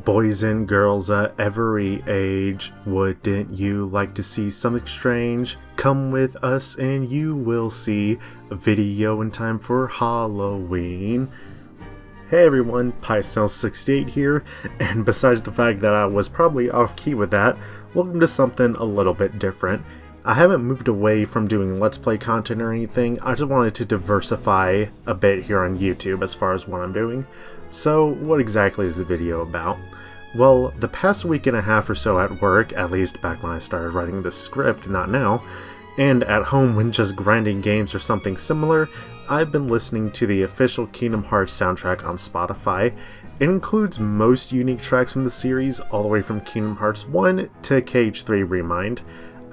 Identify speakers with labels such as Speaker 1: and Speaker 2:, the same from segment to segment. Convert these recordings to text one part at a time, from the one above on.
Speaker 1: Boys and girls at every age, wouldn't you like to see something strange? Come with us and you will see a video in time for Halloween. Hey everyone, PySnell68 here, and besides the fact that I was probably off key with that, welcome to something a little bit different. I haven't moved away from doing Let's Play content or anything, I just wanted to diversify a bit here on YouTube as far as what I'm doing. So what exactly is the video about? Well, the past week and a half or so at work, at least back when I started writing this script, not now, and at home when just grinding games or something similar, I've been listening to the official Kingdom Hearts soundtrack on Spotify. It includes most unique tracks from the series, all the way from Kingdom Hearts 1 to KH3 Remind.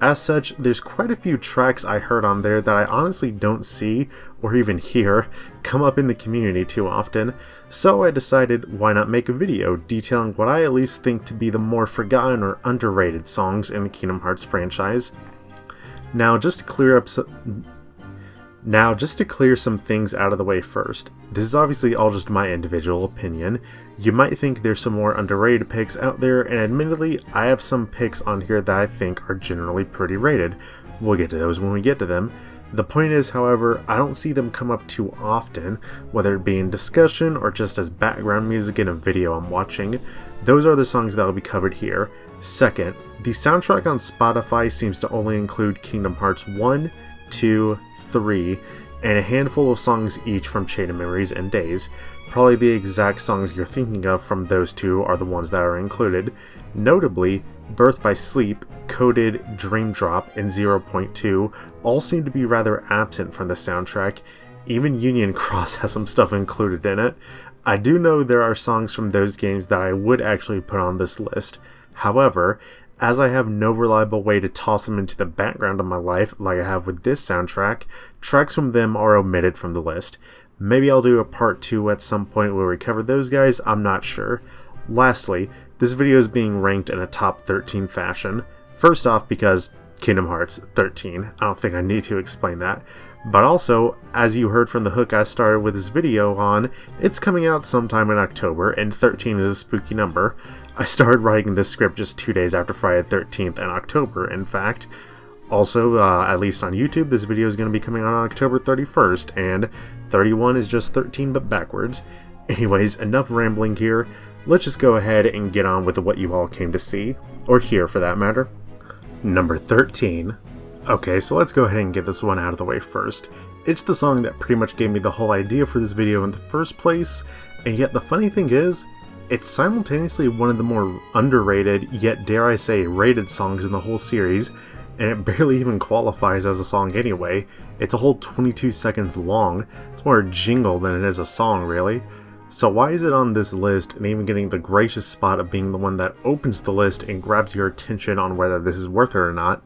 Speaker 1: As such, there's quite a few tracks I heard on there that I honestly don't see, or even hear, come up in the community too often, so I decided why not make a video detailing what I at least think to be the more forgotten or underrated songs in the Kingdom Hearts franchise. Now just to clear some things out of the way first, this is obviously all just my individual opinion. You might think there's some more underrated picks out there, and admittedly, I have some picks on here that I think are generally pretty rated. We'll get to those when we get to them. The point is, however, I don't see them come up too often, whether it be in discussion or just as background music in a video I'm watching. Those are the songs that will be covered here. Second, the soundtrack on Spotify seems to only include Kingdom Hearts 1, 2, 3, and a handful of songs each from Chain of Memories and Days. Probably the exact songs you're thinking of from those two are the ones that are included. Notably, Birth by Sleep, Coded, Dream Drop, and 0.2 all seem to be rather absent from the soundtrack. Even Union Cross has some stuff included in it. I do know there are songs from those games that I would actually put on this list. However, as I have no reliable way to toss them into the background of my life like I have with this soundtrack, tracks from them are omitted from the list. Maybe I'll do a part 2 at some point where we cover those guys, I'm not sure. Lastly, this video is being ranked in a top 13 fashion. First off because Kingdom Hearts 13, I don't think I need to explain that. But also, as you heard from the hook I started with this video on, it's coming out sometime in October, and 13 is a spooky number. I started writing this script just 2 days after Friday the 13th in October, in fact. Also, at least on YouTube, this video is going to be coming out on October 31st, and 31 is just 13 but backwards. Anyways, enough rambling here. Let's just go ahead and get on with what you all came to see, or hear for that matter. Number 13. Okay, so let's go ahead and get this one out of the way first. It's the song that pretty much gave me the whole idea for this video in the first place, and yet the funny thing is, it's simultaneously one of the more underrated, yet dare I say rated songs in the whole series, and it barely even qualifies as a song anyway. It's a whole 22 seconds long. It's more a jingle than it is a song, really. So why is it on this list and even getting the gracious spot of being the one that opens the list and grabs your attention on whether this is worth it or not?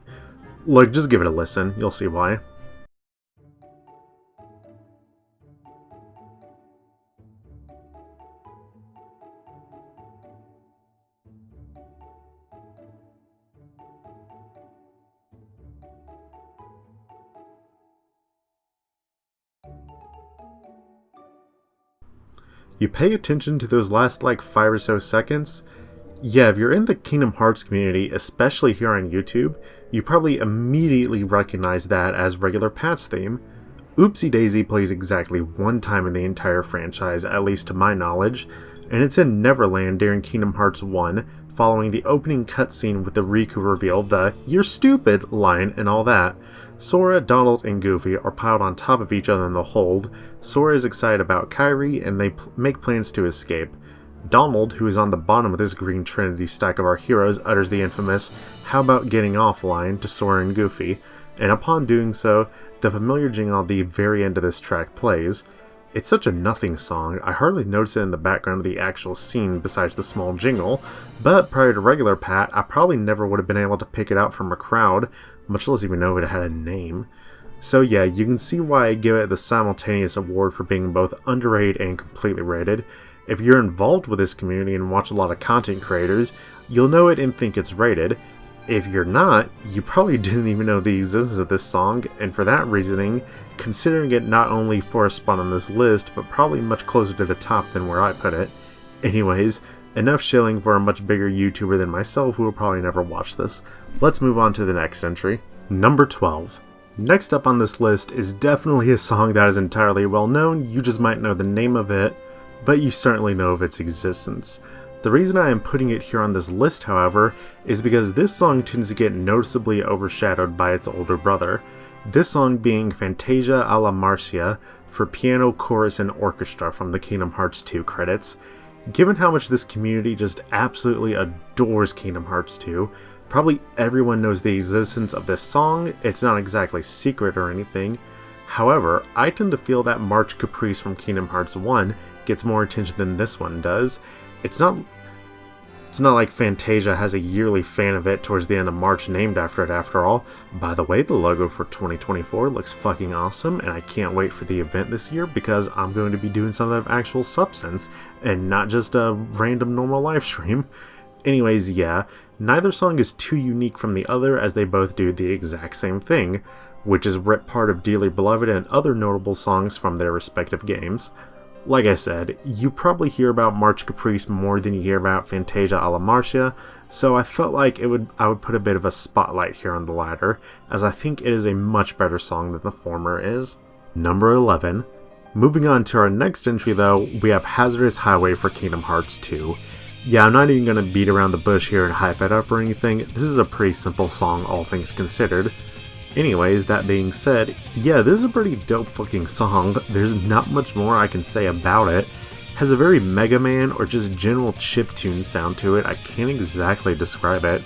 Speaker 1: Look, just give it a listen, you'll see why. You pay attention to those last like 5 or so seconds? Yeah, if you're in the Kingdom Hearts community, especially here on YouTube, you probably immediately recognize that as regular Pat's theme. Oopsie Daisy plays exactly one time in the entire franchise, at least to my knowledge, and it's in Neverland during Kingdom Hearts 1, following the opening cutscene with the Riku reveal, the "You're stupid" line and all that. Sora, Donald, and Goofy are piled on top of each other in the hold. Sora is excited about Kairi, and they make plans to escape. Donald, who is on the bottom of this green trinity stack of our heroes, utters the infamous "How about getting off" line to Sora and Goofy, and upon doing so, the familiar jingle at the very end of this track plays. It's such a nothing song, I hardly notice it in the background of the actual scene besides the small jingle, but prior to regular Pat, I probably never would have been able to pick it out from a crowd, much less even know it had a name. So yeah, you can see why I give it the simultaneous award for being both underrated and completely rated. If you're involved with this community and watch a lot of content creators, you'll know it and think it's rated. If you're not, you probably didn't even know the existence of this song, and for that reasoning, considering it not only for a spot on this list, but probably much closer to the top than where I put it. Anyways, Enough shilling for a much bigger YouTuber than myself who will probably never watch this. Let's move on to the next entry. Number 12. Next up on this list is definitely a song that is entirely well known, you just might know the name of it, but you certainly know of its existence. The reason I am putting it here on this list, however, is because this song tends to get noticeably overshadowed by its older brother. This song being Fantasia alla Marcia for piano, chorus, and orchestra from the Kingdom Hearts 2 credits. Given how much this community just absolutely adores Kingdom Hearts 2, probably everyone knows the existence of this song, it's not exactly secret or anything. However, I tend to feel that March Caprice from Kingdom Hearts 1 gets more attention than this one does. It's not like Fantasia has a yearly fan event towards the end of March named after it after all. By the way, the logo for 2024 looks fucking awesome, and I can't wait for the event this year because I'm going to be doing something of actual substance and not just a random normal live stream. Anyways, yeah, neither song is too unique from the other as they both do the exact same thing, which is rip part of Dearly Beloved and other notable songs from their respective games. Like I said, you probably hear about March Caprice more than you hear about Fantasia alla Marcia, so I felt like I would put a bit of a spotlight here on the latter, as I think it is a much better song than the former is. Number 11. Moving on to our next entry though, we have Hazardous Highway for Kingdom Hearts 2. Yeah, I'm not even going to beat around the bush here and hype it up or anything, this is a pretty simple song all things considered. Anyways, that being said, yeah, this is a pretty dope fucking song, there's not much more I can say about it. Has a very Mega Man or just general chiptune sound to it, I can't exactly describe it.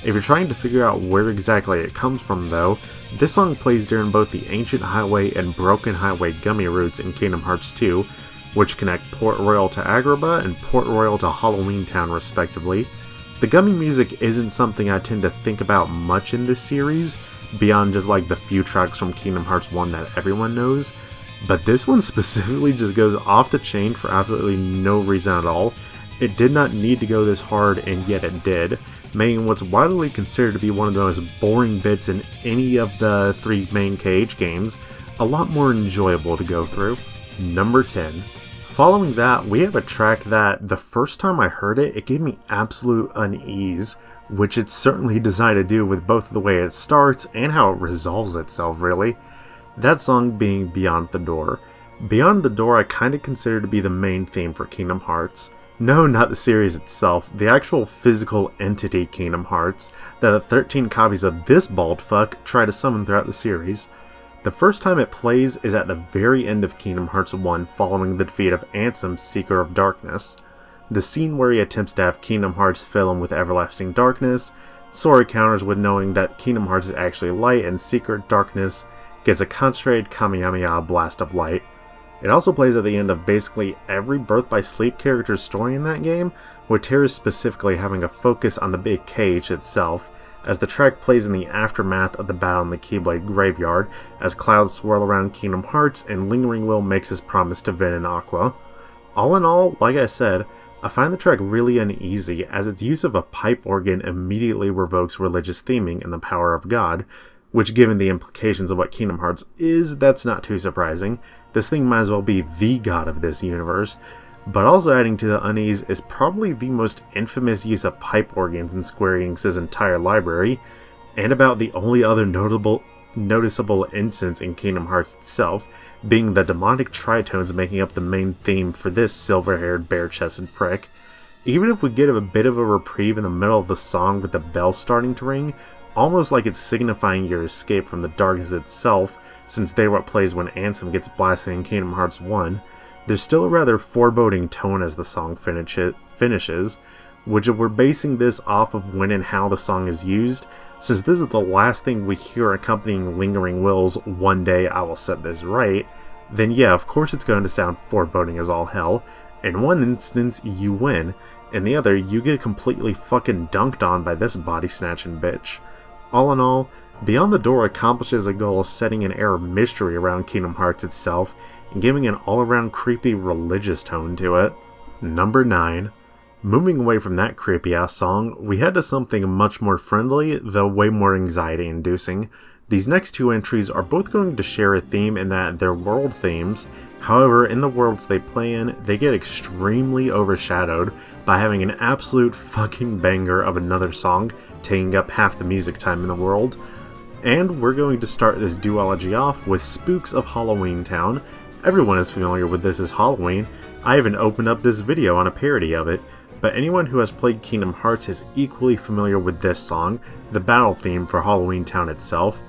Speaker 1: If you're trying to figure out where exactly it comes from though, this song plays during both the Ancient Highway and Broken Highway gummy routes in Kingdom Hearts 2, which connect Port Royal to Agrabah and Port Royal to Halloween Town respectively. The gummy music isn't something I tend to think about much in this series, beyond just like the few tracks from Kingdom Hearts 1 that everyone knows, but this one specifically just goes off the chain for absolutely no reason at all. It did not need to go this hard, and yet it did, making what's widely considered to be one of the most boring bits in any of the three main KH games a lot more enjoyable to go through. Number 10. Following that, we have a track that the first time I heard it, it gave me absolute unease, which it's certainly designed to do with both the way it starts and how it resolves itself, really. That song being Beyond the Door. Beyond the Door I kinda consider to be the main theme for Kingdom Hearts. No, not the series itself, the actual physical entity Kingdom Hearts that the 13 copies of this bald fuck try to summon throughout the series. The first time it plays is at the very end of Kingdom Hearts 1 following the defeat of Ansem's Seeker of Darkness. The scene where he attempts to have Kingdom Hearts fill him with everlasting darkness, Sora counters with knowing that Kingdom Hearts is actually light and Secret Darkness gets a concentrated Kamehameha blast of light. It also plays at the end of basically every Birth by Sleep character's story in that game, with Terra specifically having a focus on the big cage itself, as the track plays in the aftermath of the battle in the Keyblade Graveyard, as clouds swirl around Kingdom Hearts and Lingering Will makes his promise to Vin and Aqua. All in all, like I said, I find the track really uneasy, as its use of a pipe organ immediately revokes religious theming and the power of God, which given the implications of what Kingdom Hearts is, that's not too surprising. This thing might as well be the god of this universe. But also adding to the unease is probably the most infamous use of pipe organs in Square Enix's entire library, and about the only other noticeable instance in Kingdom Hearts itself, being the demonic tritones making up the main theme for this silver-haired, bare-chested prick. Even if we get a bit of a reprieve in the middle of the song with the bells starting to ring, almost like it's signifying your escape from the darkness itself, since they're what plays when Ansem gets blasted in Kingdom Hearts 1, there's still a rather foreboding tone as the song finishes, which if we're basing this off of when and how the song is used, since this is the last thing we hear accompanying Lingering Will's "One Day I Will Set This Right," then yeah, of course it's going to sound foreboding as all hell. In one instance, you win, in the other, you get completely fucking dunked on by this body-snatching bitch. All in all, Beyond the Door accomplishes a goal of setting an air of mystery around Kingdom Hearts itself, and giving an all-around creepy religious tone to it. Number 9. Moving away from that creepy-ass song, we head to something much more friendly, though way more anxiety-inducing. These next two entries are both going to share a theme in that they're world themes. However, in the worlds they play in, they get extremely overshadowed by having an absolute fucking banger of another song taking up half the music time in the world. And we're going to start this duology off with Spooks of Halloween Town. Everyone is familiar with This Is Halloween. I even opened up this video on a parody of it, but anyone who has played Kingdom Hearts is equally familiar with this song, the battle theme for Halloween Town itself.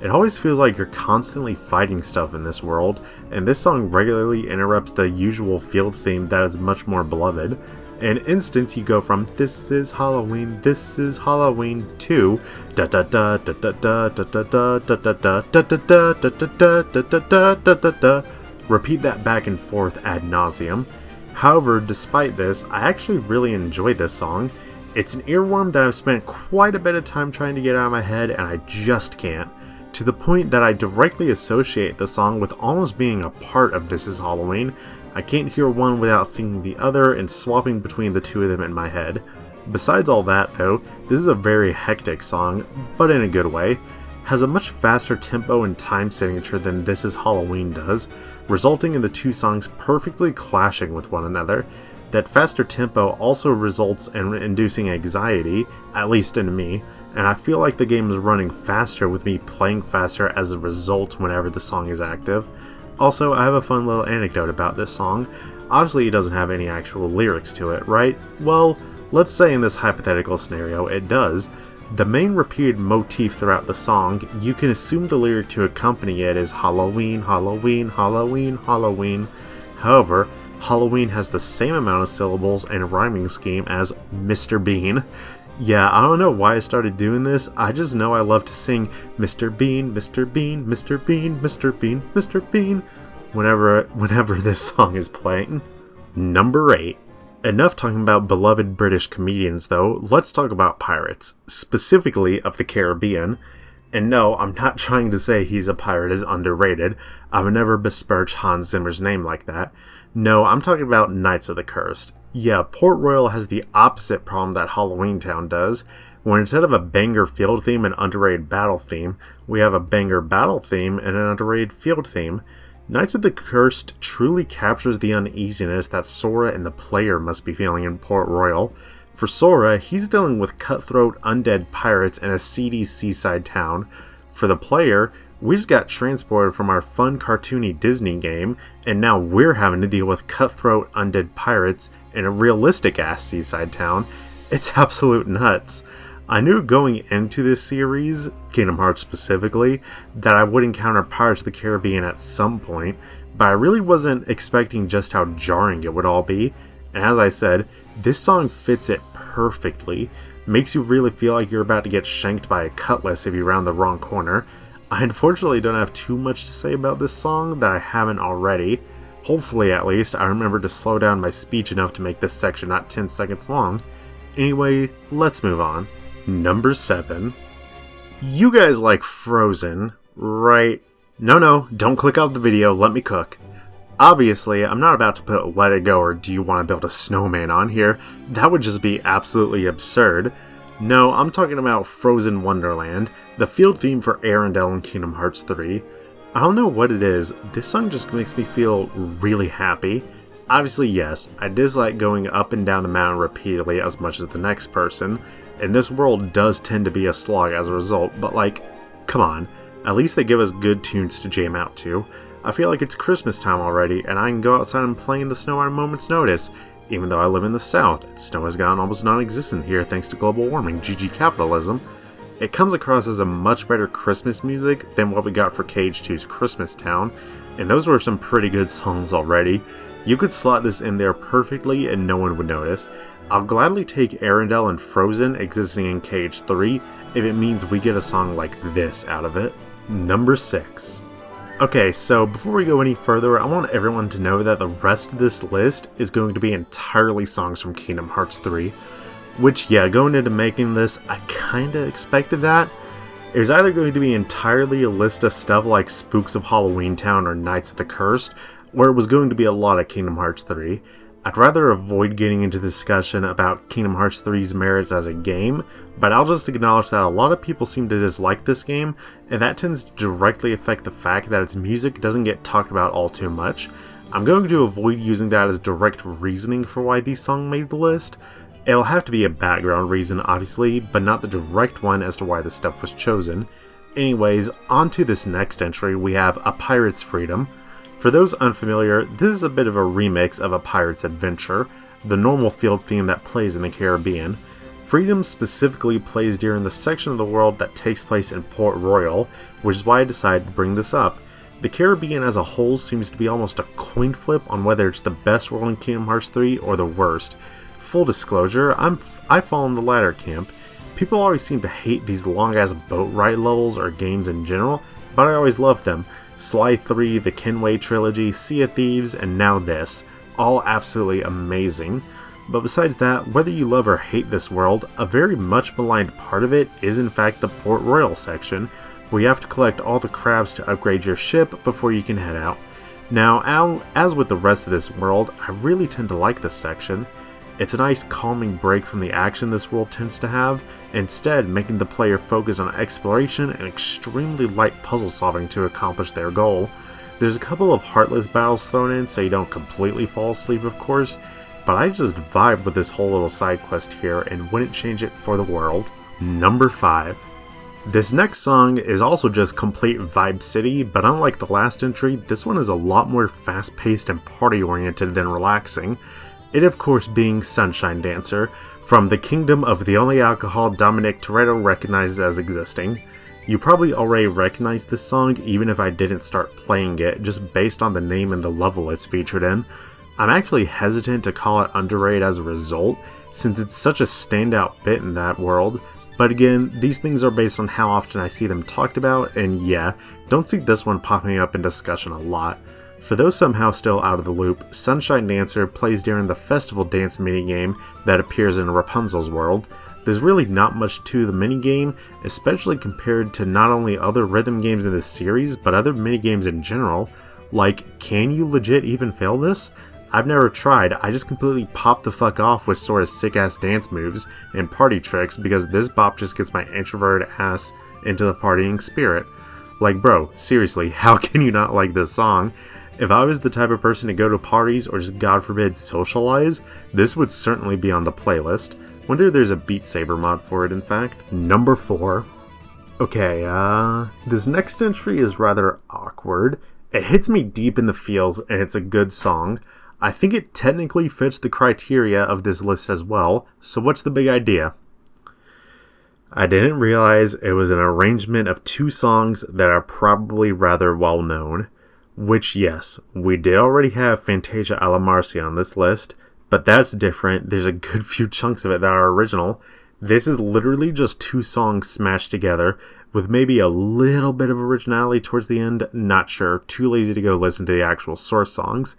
Speaker 1: It always feels like you're constantly fighting stuff in this world, and this song regularly interrupts the usual field theme that is much more beloved. In an instant, you go from This Is Halloween to da da da da da da da da da da da da da da da da da da da. Repeat that back and forth ad nauseum. However, despite this, I actually really enjoy this song. It's an earworm that I've spent quite a bit of time trying to get out of my head, and I just can't. To the point that I directly associate the song with almost being a part of This Is Halloween. I can't hear one without thinking the other and swapping between the two of them in my head. Besides all that though, this is a very hectic song, but in a good way. Has a much faster tempo and time signature than This Is Halloween does, resulting in the two songs perfectly clashing with one another. That faster tempo also results in inducing anxiety, at least in me, and I feel like the game is running faster with me playing faster as a result whenever the song is active. Also, I have a fun little anecdote about this song. Obviously it doesn't have any actual lyrics to it, right? Well, let's say in this hypothetical scenario it does. The main repeated motif throughout the song, you can assume the lyric to accompany it is Halloween, Halloween, Halloween, Halloween. However, Halloween has the same amount of syllables and rhyming scheme as Mr. Bean. Yeah, I don't know why I started doing this, I just know I love to sing Mr. Bean, Mr. Bean, Mr. Bean, Mr. Bean, Mr. Bean, whenever this song is playing. Number 8. Enough talking about beloved British comedians though, let's talk about pirates, specifically of the Caribbean. And no, I'm not trying to say He's a Pirate is underrated, I've never besmirched Hans Zimmer's name like that. No, I'm talking about Knights of the Cursed. Yeah, Port Royal has the opposite problem that Halloween Town does, where instead of a banger field theme and underrated battle theme, we have a banger battle theme and an underrated field theme. Knights of the Cursed truly captures the uneasiness that Sora and the player must be feeling in Port Royal. For Sora, he's dealing with cutthroat undead pirates in a seedy seaside town. For the player, we just got transported from our fun cartoony Disney game, and now we're having to deal with cutthroat undead pirates in a realistic ass seaside town. It's absolute nuts. I knew going into this series, Kingdom Hearts specifically, that I would encounter Pirates of the Caribbean at some point, but I really wasn't expecting just how jarring it would all be. And as I said, this song fits it perfectly. Makes you really feel like you're about to get shanked by a cutlass if you round the wrong corner. I unfortunately don't have too much to say about this song that I haven't already. Hopefully, at least, I remember to slow down my speech enough to make this section not 10 seconds long. Anyway, let's move on. Number 7. You guys like Frozen, right? No, don't click off the video, let me cook. Obviously, I'm not about to put Let It Go or Do You Want to Build a Snowman on here. That would just be absolutely absurd. No, I'm talking about Frozen Wonderland, the field theme for Arendelle in Kingdom Hearts 3. I don't know what it is, this song just makes me feel really happy. Obviously yes, I dislike going up and down the mountain repeatedly as much as the next person, and this world does tend to be a slog as a result, but like, come on, at least they give us good tunes to jam out to. I feel like it's Christmas time already, and I can go outside and play in the snow at a moment's notice. Even though I live in the South, and snow has gotten almost non-existent here thanks to global warming, GG capitalism. It comes across as a much better Christmas music than what we got for KH2's Christmas Town, and those were some pretty good songs already. You could slot this in there perfectly and no one would notice. I'll gladly take Arendelle and Frozen existing in KH3 if it means we get a song like this out of it. Number 6. Okay, so before we go any further, I want everyone to know that the rest of this list is going to be entirely songs from Kingdom Hearts 3. Which, yeah, going into making this, I kinda expected that. It was either going to be entirely a list of stuff like Spooks of Halloween Town or Knights of the Cursed, or it was going to be a lot of Kingdom Hearts 3. I'd rather avoid getting into discussion about Kingdom Hearts 3's merits as a game, but I'll just acknowledge that a lot of people seem to dislike this game, and that tends to directly affect the fact that its music doesn't get talked about all too much. I'm going to avoid using that as direct reasoning for why this song made the list. It'll have to be a background reason, obviously, but not the direct one as to why this stuff was chosen. Anyways, on to this next entry, we have A Pirate's Freedom. For those unfamiliar, this is a bit of a remix of A Pirate's Adventure, the normal field theme that plays in the Caribbean. Freedom specifically plays during the section of the world that takes place in Port Royal, which is why I decided to bring this up. The Caribbean as a whole seems to be almost a coin flip on whether it's the best world in Kingdom Hearts 3 or the worst. Full disclosure, I fall in the latter camp. People always seem to hate these long-ass boat ride levels or games in general, but I always loved them. Sly 3, the Kenway trilogy, Sea of Thieves, and now this. All absolutely amazing. But besides that, whether you love or hate this world, a very much maligned part of it is in fact the Port Royal section, where you have to collect all the crabs to upgrade your ship before you can head out. Now, as with the rest of this world, I really tend to like this section. It's a nice calming break from the action this world tends to have, instead making the player focus on exploration and extremely light puzzle solving to accomplish their goal. There's a couple of heartless battles thrown in so you don't completely fall asleep, of course, but I just vibe with this whole little side quest here and wouldn't change it for the world. Number 5. This next song is also just complete Vibe City, but unlike the last entry, this one is a lot more fast-paced and party-oriented than relaxing. It of course being Sunshine Dancer, from the kingdom of the only alcohol Dominic Toretto recognizes as existing. You probably already recognize this song even if I didn't start playing it, just based on the name and the level it's featured in. I'm actually hesitant to call it underrated as a result, since it's such a standout bit in that world, but again, these things are based on how often I see them talked about, and yeah, don't see this one popping up in discussion a lot. For those somehow still out of the loop, Sunshine Dancer plays during the festival dance minigame that appears in Rapunzel's world. There's really not much to the minigame, especially compared to not only other rhythm games in this series, but other minigames in general. Like, can you legit even fail this? I've never tried, I just completely pop the fuck off with Sora's sick-ass dance moves and party tricks because this bop just gets my introverted ass into the partying spirit. Like bro, seriously, how can you not like this song? If I was the type of person to go to parties or just god forbid socialize, this would certainly be on the playlist. Wonder if there's a Beat Saber mod for it in fact. Number 4. Okay, this next entry is rather awkward. It hits me deep in the feels and it's a good song. I think it technically fits the criteria of this list as well, so what's the big idea? I didn't realize it was an arrangement of 2 songs that are probably rather well known. Which, yes, we did already have Fantasia a la Marcia on this list, but that's different. There's a good few chunks of it that are original. This is literally just 2 songs smashed together, with maybe a little bit of originality towards the end, not sure, too lazy to go listen to the actual source songs.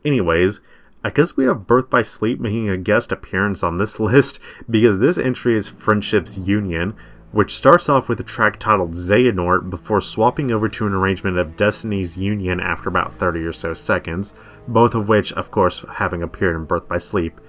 Speaker 1: Anyways, I guess we have Birth by Sleep making a guest appearance on this list, because this entry is Friendship's Union, which starts off with a track titled Xehanort before swapping over to an arrangement of Destiny's Union after about 30 or so seconds, both of which, of course, having appeared in Birth by Sleep.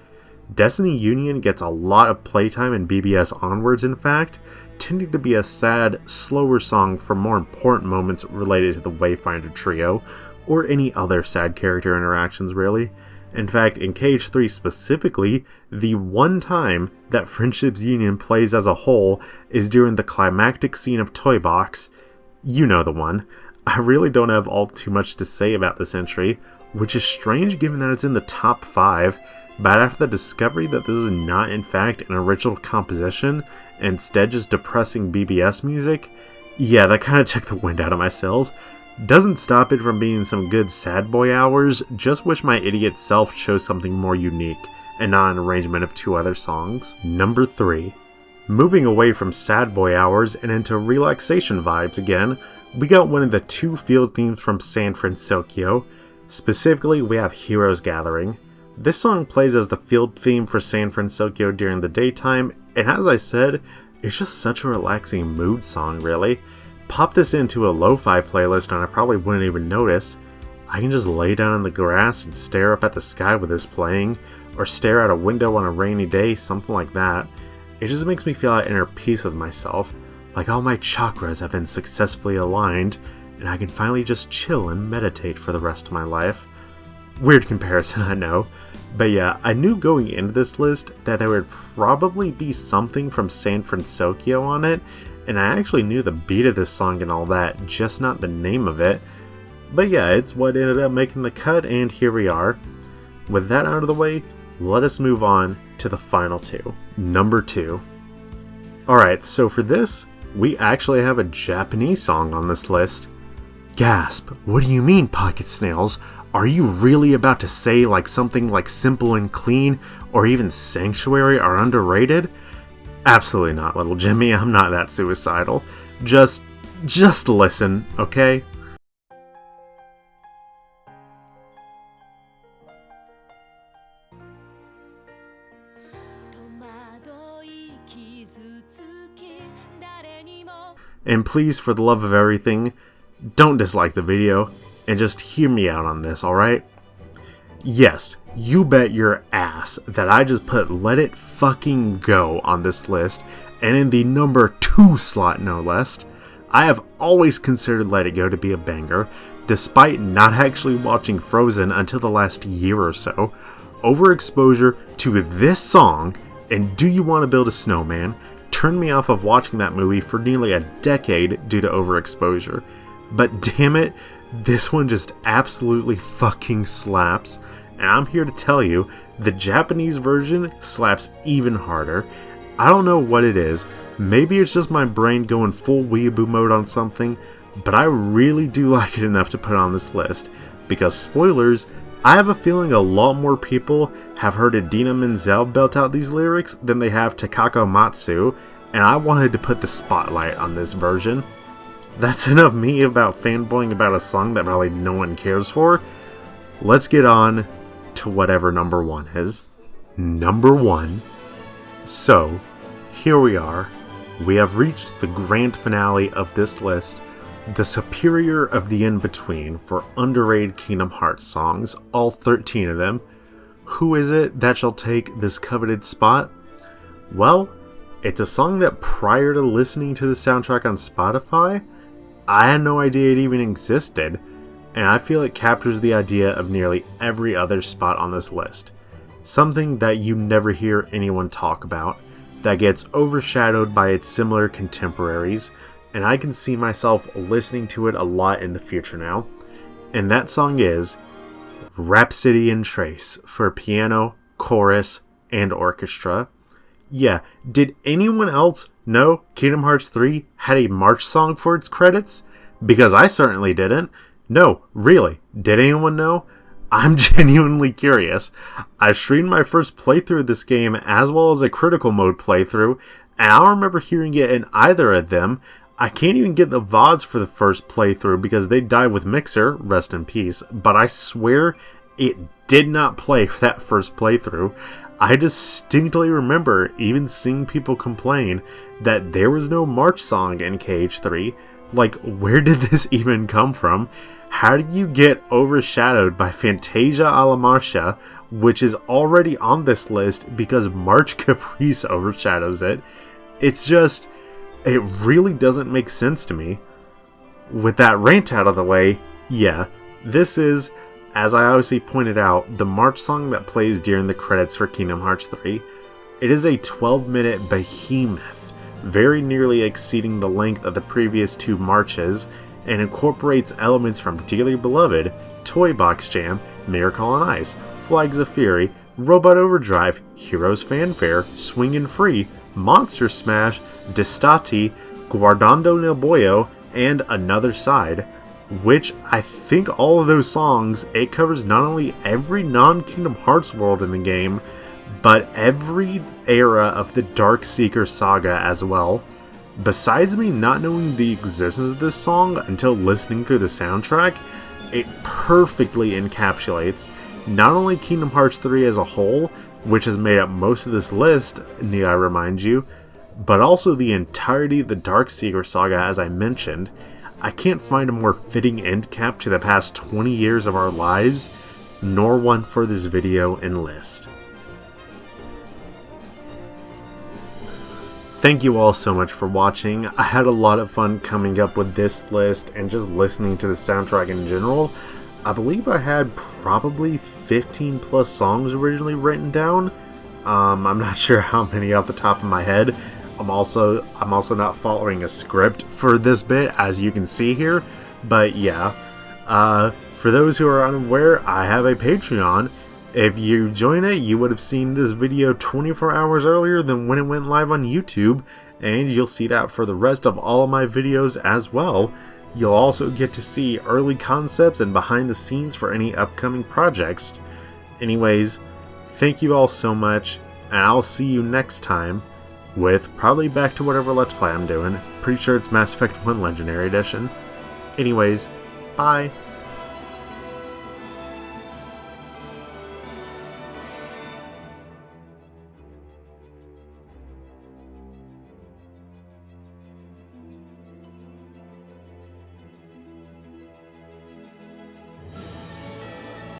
Speaker 1: Destiny Union gets a lot of playtime in BBS onwards, in fact, tending to be a sad, slower song for more important moments related to the Wayfinder trio, or any other sad character interactions really. In fact, in KH3 specifically, the one time that Friendship's Union plays as a whole is during the climactic scene of Toy Box. You know the one. I really don't have all too much to say about this entry, which is strange given that it's in the top 5, but after the discovery that this is not in fact an original composition, instead just depressing BBS music, yeah, that kind of took the wind out of my sails. Doesn't stop it from being some good sad boy hours, just wish my idiot self chose something more unique, and not an arrangement of 2 other songs. Number 3. Moving away from sad boy hours and into relaxation vibes again, we got one of the 2 field themes from San Francisco. Specifically, we have Heroes Gathering. This song plays as the field theme for San Francisco during the daytime, and as I said, it's just such a relaxing mood song really. Pop this into a lo-fi playlist and I probably wouldn't even notice. I can just lay down in the grass and stare up at the sky with this playing, or stare out a window on a rainy day, something like that. It just makes me feel at inner peace with myself, like all my chakras have been successfully aligned, and I can finally just chill and meditate for the rest of my life. Weird comparison, I know. But yeah, I knew going into this list that there would probably be something from San Francisco on it, and I actually knew the beat of this song and all that, just not the name of it. But yeah, it's what ended up making the cut, and here we are. With that out of the way, let us move on to the final two. Number 2. Alright, so for this, we actually have a Japanese song on this list. Gasp, what do you mean, Pocket Snails? Are you really about to say like something like Simple and Clean or even Sanctuary are underrated? Absolutely not, little Jimmy, I'm not that suicidal. Just listen, okay? And please, for the love of everything, don't dislike the video, and just hear me out on this, alright? Yes, you bet your ass that I just put Let It Fucking Go on this list, and in the number 2 slot no less. I have always considered Let It Go to be a banger, despite not actually watching Frozen until the last year or so. Overexposure to this song, and Do You Want to Build a Snowman, turned me off of watching that movie for nearly a decade due to overexposure. But damn it, this one just absolutely fucking slaps, and I'm here to tell you, the Japanese version slaps even harder. I don't know what it is, maybe it's just my brain going full weeaboo mode on something, but I really do like it enough to put on this list, because spoilers, I have a feeling a lot more people have heard Idina Menzel belt out these lyrics than they have Takako Matsu, and I wanted to put the spotlight on this version. That's enough me about fanboying about a song that probably no one cares for. Let's get on to whatever number 1 is. Number 1. So, here we are. We have reached the grand finale of this list, the superior of the in-between for underrated Kingdom Hearts songs, all 13 of them. Who is it that shall take this coveted spot? Well, it's a song that prior to listening to the soundtrack on Spotify, I had no idea it even existed, and I feel it captures the idea of nearly every other spot on this list. Something that you never hear anyone talk about, that gets overshadowed by its similar contemporaries, and I can see myself listening to it a lot in the future now. And that song is Rhapsody in Trace for piano, chorus, and orchestra. Yeah, did anyone else know Kingdom Hearts 3 had a March song for its credits? Because I certainly didn't. No, really, did anyone know? I'm genuinely curious. I streamed my first playthrough of this game as well as a critical mode playthrough, and I don't remember hearing it in either of them. I can't even get the VODs for the first playthrough because they died with Mixer, rest in peace, but I swear it did not play for that first playthrough. I distinctly remember even seeing people complain that there was no March song in KH3. Like, where did this even come from? How did you get overshadowed by Fantasia a la Marcia, which is already on this list because March Caprice overshadows it? It's just, it really doesn't make sense to me. With that rant out of the way, yeah, this is, as I obviously pointed out, the March song that plays during the credits for Kingdom Hearts 3. It is a 12-minute behemoth, very nearly exceeding the length of the previous 2 marches, and incorporates elements from Dearly Beloved, Toy Box Jam, Miracle on Ice, Flags of Fury, Robot Overdrive, Heroes Fanfare, Swingin' Free, Monster Smash, Distati, Guardando nel Boyo, and Another Side, which I think all of those songs, it covers not only every non-Kingdom Hearts world in the game, but every era of the Dark Seeker saga as well. Besides me not knowing the existence of this song until listening through the soundtrack, it perfectly encapsulates not only Kingdom Hearts 3 as a whole, which has made up most of this list, need I remind you, but also the entirety of the Dark Seeker saga as I mentioned. I can't find a more fitting end cap to the past 20 years of our lives, nor one for this video and list. Thank you all so much for watching. I had a lot of fun coming up with this list and just listening to the soundtrack in general. I believe I had probably 15 plus songs originally written down. I'm not sure how many off the top of my head. I'm also not following a script for this bit, as you can see here. But yeah, for those who are unaware, I have a Patreon. If you join it, you would have seen this video 24 hours earlier than when it went live on YouTube, and you'll see that for the rest of all of my videos as well. You'll also get to see early concepts and behind the scenes for any upcoming projects. Anyways, thank you all so much, and I'll see you next time with probably back to whatever Let's Play I'm doing. Pretty sure it's Mass Effect 1 Legendary Edition. Anyways, bye!